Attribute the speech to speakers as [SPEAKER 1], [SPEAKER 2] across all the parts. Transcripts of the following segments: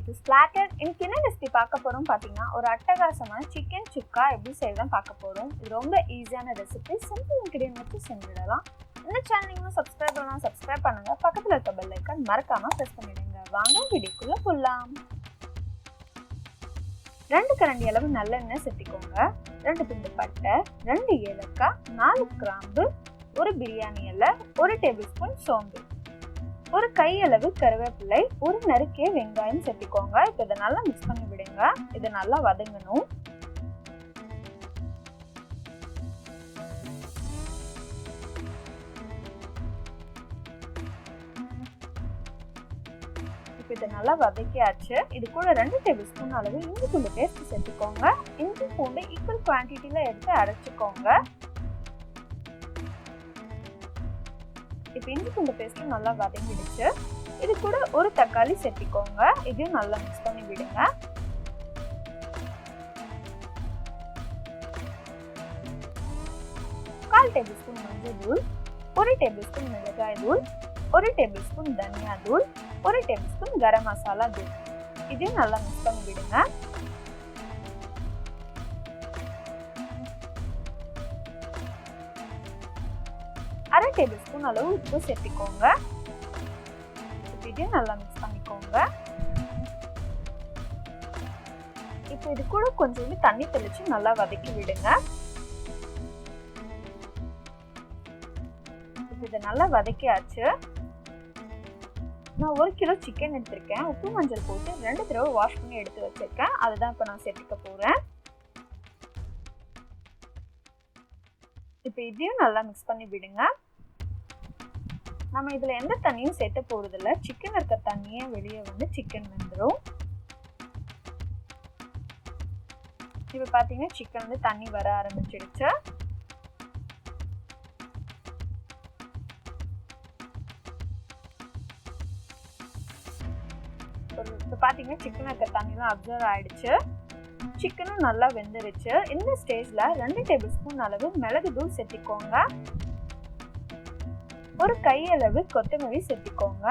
[SPEAKER 1] Keerthusplatter. இன்னைக்கு என்ன recipe பார்க்க போறோம் பாத்தீங்கன்னா ஒரு அட்டகாசமான chicken chukka எப்படி செய்யலாம் பார்க்க போறோம். இது ரொம்ப ஈஸியான ரெசிபி. சிம்பிள் இன்கிரிடியன்ட் வச்சு செஞ்சிடலாம். இந்த சேனல் நீங்க சப்ஸ்கிரைப் பண்ணலாம், சப்ஸ்கிரைப் பண்ணுங்க. பக்கத்துல இருக்க பெல் ஐகான் மறக்காம பிரஸ் பண்ணிடுங்க. வாங்க வீடியோக்குள்ள போலாம். 2 கரண்டி அளவு நல்லெண்ணெய் சேர்த்துக்கோங்க. 2 துண்டு பட்டை, 2 ஏலக்காய், 4 கிராம்பு, 1 பிரியாணி இலை, 1 டேபிள்ஸ்பூன் சோம்பு, 1 கை அளவு கருவேப்பிலை, 1 நறுக்கிய வெங்காயம் சேர்த்துக்கோங்க. இப்போ இதை நல்லா மிக்ஸ் பண்ணி விடுங்க. இது நல்லா வதங்கணும். இப்போ இதை நல்லா வதக்கியாச்சு. இது கூட 2 டேபிள்ஸ்பூன் அளவு இஞ்சி பூண்டு பேஸ்ட் சேர்த்துக்கோங்க. இஞ்சி பூண்டு ஈக்குவல் குவான்டிட்டியில எடுத்து அரைச்சிக்கோங்க. இப்போ இஞ்சி பூண்டு பேஸ்ட் நல்லா வதங்கிடுச்சு. இது கூட ஒரு தக்காளி சேர்த்துக்கோங்க. இதையும் நல்லா மிக்ஸ் பண்ணி விடுங்க. கால் டேபிள்ஸ்பூன் மஞ்சள் தூள், 1 டேபிள்ஸ்பூன் மிளகாய் தூள், 1 டேபிள்ஸ்பூன் தனியா தூள், 1 டேபிள்ஸ்பூன் கரம் மசாலா தூள். இதையும் நல்லா மிக்ஸ் பண்ணி விடுங்க. அரை டேபிள்ஸ்பூன் அளவு உப்பு சேர்த்துக்கோங்க. இதையும் நல்லா மிக்ஸ் பண்ணிக்கோங்க. இப்போ இது கூட கொஞ்சோண்டு தண்ணி தெளிச்சு நல்லா வதக்கி விடுங்க. இப்போ இதை நல்லா வதக்கியாச்சு. நான் 1 கிலோ சிக்கன் எடுத்திருக்கேன். உப்பு மஞ்சள் போட்டு 2 தடவை வாஷ் பண்ணி எடுத்து வச்சிருக்கேன். அதுதான் இப்போ நான் சேர்த்துக்க போறேன். இப்போ இதையும் நல்லா மிக்ஸ் பண்ணி விடுங்க. நம்ம இதுல எந்த தண்ணியும் சேர்த்த போறது இல்ல. சிக்கன் இருக்க தண்ணியே வெளியே வந்து சிக்கன் வெந்துடும். இப்போ பாத்தீங்கன்னா சிக்கன் வந்து தண்ணி வர ஆரம்பிச்சிடுச்சு. இப்போ பாத்தீங்கன்னா சிக்கன் இருக்க தண்ணிலாம் அப்சர்வ் ஆயிடுச்சு. சிக்கனும் நல்லா வெந்துருச்சு. இந்த ஸ்டேஜ்ல 2 டேபிள்ஸ்பூன் அளவு மிளகு தூள் சேர்த்துக்கோங்க. 1 கை அளவு கொத்தமல்லி சேர்த்துக்கோங்க.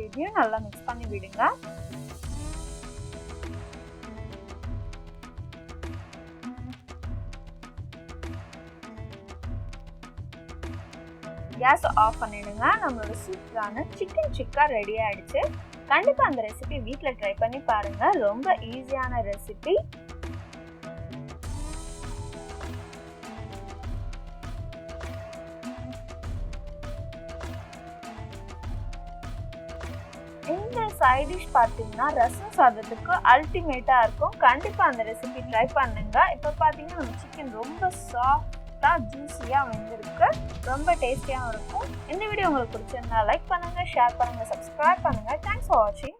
[SPEAKER 1] இதையும் நல்லா மிக்ஸ் பண்ணி விடுங்க. கேஸ் ஆஃப் பண்ணிடுங்க. நம்மளோட சூப்பரான சிக்கன் சுக்கா ரெடி ஆயிடுச்சு. கண்டிப்பா அந்த ரெசிபி வீட்ல ட்ரை பண்ணி பாருங்க. ரொம்ப ஈஸியான ரெசிபி. இந்த சைட் டிஷ் பார்த்தீங்கன்னா ரசம் சாதத்துக்கு அல்டிமேட்டா இருக்கும். கண்டிப்பா அந்த ரெசிபி ட்ரை பண்ணுங்க. இப்போ பார்த்தீங்கன்னா நம்ம சிக்கன் ரொம்ப சாஃப்டா ஜூஸியா வெந்திருக்கு. ரொம்ப டேஸ்டியாகவும் இருக்கும். இந்த வீடியோ உங்களுக்கு பிடிச்சிருந்தா லைக் பண்ணுங்க, ஷேர் பண்ணுங்க, சப்ஸ்கிரைப் பண்ணுங்க. தேங்க்ஸ் ஃபார் வாட்சிங்.